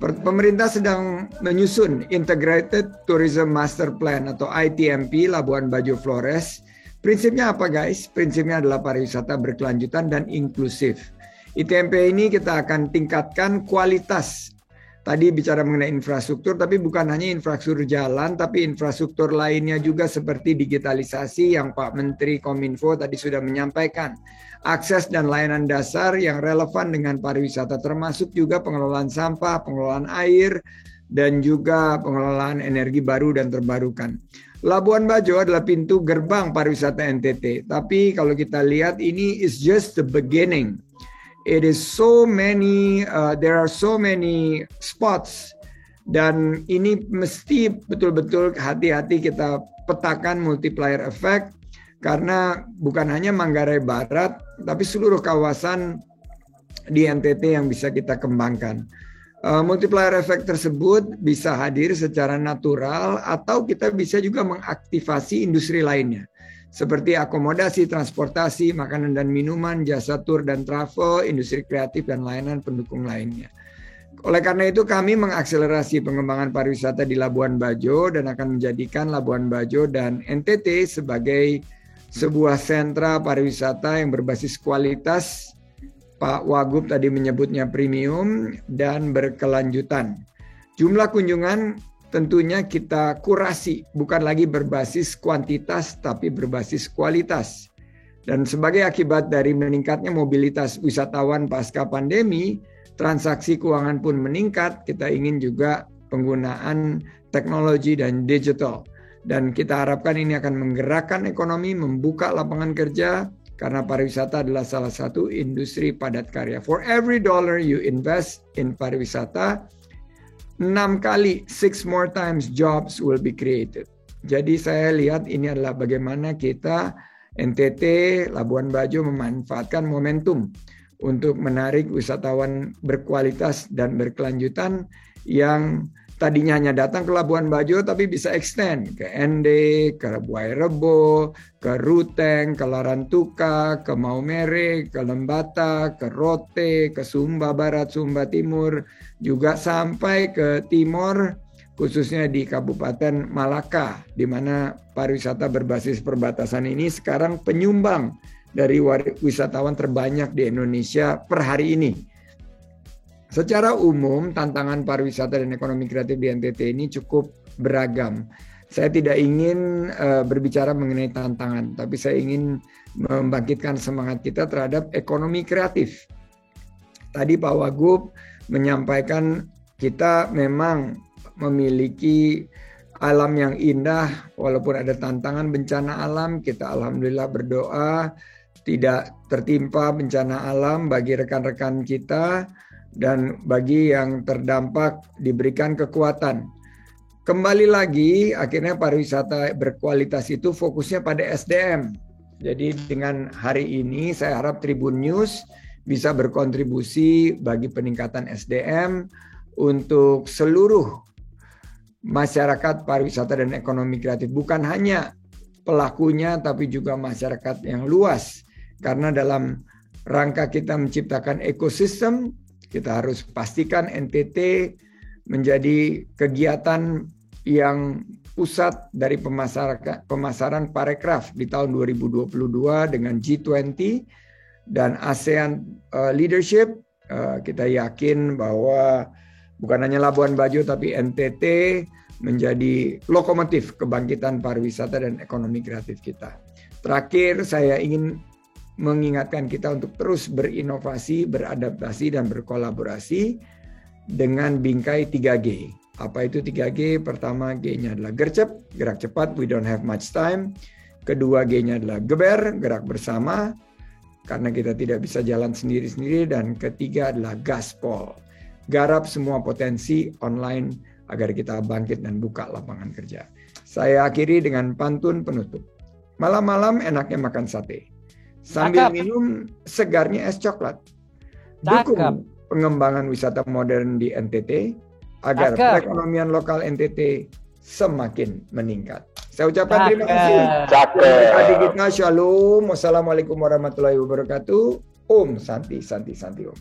Pemerintah sedang menyusun Integrated Tourism Master Plan atau ITMP Labuan Bajo Flores. Prinsipnya apa guys? Prinsipnya adalah pariwisata berkelanjutan dan inklusif. ITMP ini kita akan tingkatkan kualitas. Tadi bicara mengenai infrastruktur, tapi bukan hanya infrastruktur jalan, tapi infrastruktur lainnya juga seperti digitalisasi yang Pak Menteri Kominfo tadi sudah menyampaikan. Akses dan layanan dasar yang relevan dengan pariwisata, termasuk juga pengelolaan sampah, pengelolaan air, dan juga pengelolaan energi baru dan terbarukan. Labuan Bajo adalah pintu gerbang pariwisata NTT, tapi kalau kita lihat ini is just the beginning. It is so many, there are so many spots, dan ini mesti betul-betul hati-hati kita petakan multiplier effect, karena bukan hanya Manggarai Barat, tapi seluruh kawasan di NTT yang bisa kita kembangkan. Multiplier effect tersebut bisa hadir secara natural atau kita bisa juga mengaktifasi industri lainnya. Seperti akomodasi, transportasi, makanan dan minuman, jasa tur dan travel, industri kreatif dan layanan pendukung lainnya. Oleh karena itu kami mengakselerasi pengembangan pariwisata di Labuan Bajo dan akan menjadikan Labuan Bajo dan NTT sebagai sebuah sentra pariwisata yang berbasis kualitas, Pak Wagub tadi menyebutnya premium dan berkelanjutan. Jumlah kunjungan tentunya kita kurasi, bukan lagi berbasis kuantitas tapi berbasis kualitas. Dan sebagai akibat dari meningkatnya mobilitas wisatawan pasca pandemi, transaksi keuangan pun meningkat. Kita ingin juga penggunaan teknologi dan digital. Dan kita harapkan ini akan menggerakkan ekonomi, membuka lapangan kerja, karena pariwisata adalah salah satu industri padat karya. For every dollar you invest in pariwisata, 6 kali, 6 more times jobs will be created. Jadi saya lihat ini adalah bagaimana kita NTT, Labuan Bajo memanfaatkan momentum untuk menarik wisatawan berkualitas dan berkelanjutan yang tadinya hanya datang ke Labuan Bajo tapi bisa extend ke Ende, ke Buai Rebo, ke Ruteng, ke Larantuka, ke Maumere, ke Lembata, ke Rote, ke Sumba Barat, Sumba Timur, juga sampai ke timur, khususnya di Kabupaten Malaka, di mana pariwisata berbasis perbatasan ini sekarang penyumbang dari wisatawan terbanyak di Indonesia per hari ini. Secara umum, tantangan pariwisata dan ekonomi kreatif di NTT ini cukup beragam. Saya tidak ingin berbicara mengenai tantangan, tapi saya ingin membangkitkan semangat kita terhadap ekonomi kreatif. Tadi Pak Wagub menyampaikan kita memang memiliki alam yang indah, walaupun ada tantangan bencana alam, kita alhamdulillah berdoa tidak tertimpa bencana alam bagi rekan-rekan kita, dan bagi yang terdampak diberikan kekuatan. Kembali lagi, akhirnya pariwisata berkualitas itu fokusnya pada SDM. Jadi dengan hari ini saya harap Tribun News bisa berkontribusi bagi peningkatan SDM untuk seluruh masyarakat pariwisata dan ekonomi kreatif. Bukan hanya pelakunya tapi juga masyarakat yang luas. Karena dalam rangka kita menciptakan ekosistem, kita harus pastikan NTT menjadi kegiatan yang pusat dari pemasaran parekraf di tahun 2022 dengan G20 dan ASEAN Leadership. Kita yakin bahwa bukan hanya Labuan Bajo tapi NTT menjadi lokomotif kebangkitan pariwisata dan ekonomi kreatif kita. Terakhir, saya ingin mengingatkan kita untuk terus berinovasi, beradaptasi, dan berkolaborasi dengan bingkai 3G. Apa itu 3G? Pertama, G-nya adalah gercep, gerak cepat, we don't have much time. Kedua, G-nya adalah geber, gerak bersama, karena kita tidak bisa jalan sendiri-sendiri. Dan ketiga adalah gaspol, garap semua potensi online agar kita bangkit dan buka lapangan kerja. Saya akhiri dengan pantun penutup. Malam-malam enaknya makan sate, sambil minum segarnya es coklat. Dukung pengembangan wisata modern di NTT agar perekonomian lokal NTT semakin meningkat. Saya ucapkan terima kasih. Adik kita, shalom. Wassalamualaikum warahmatullahi wabarakatuh. Om Santi Santi Santi Om.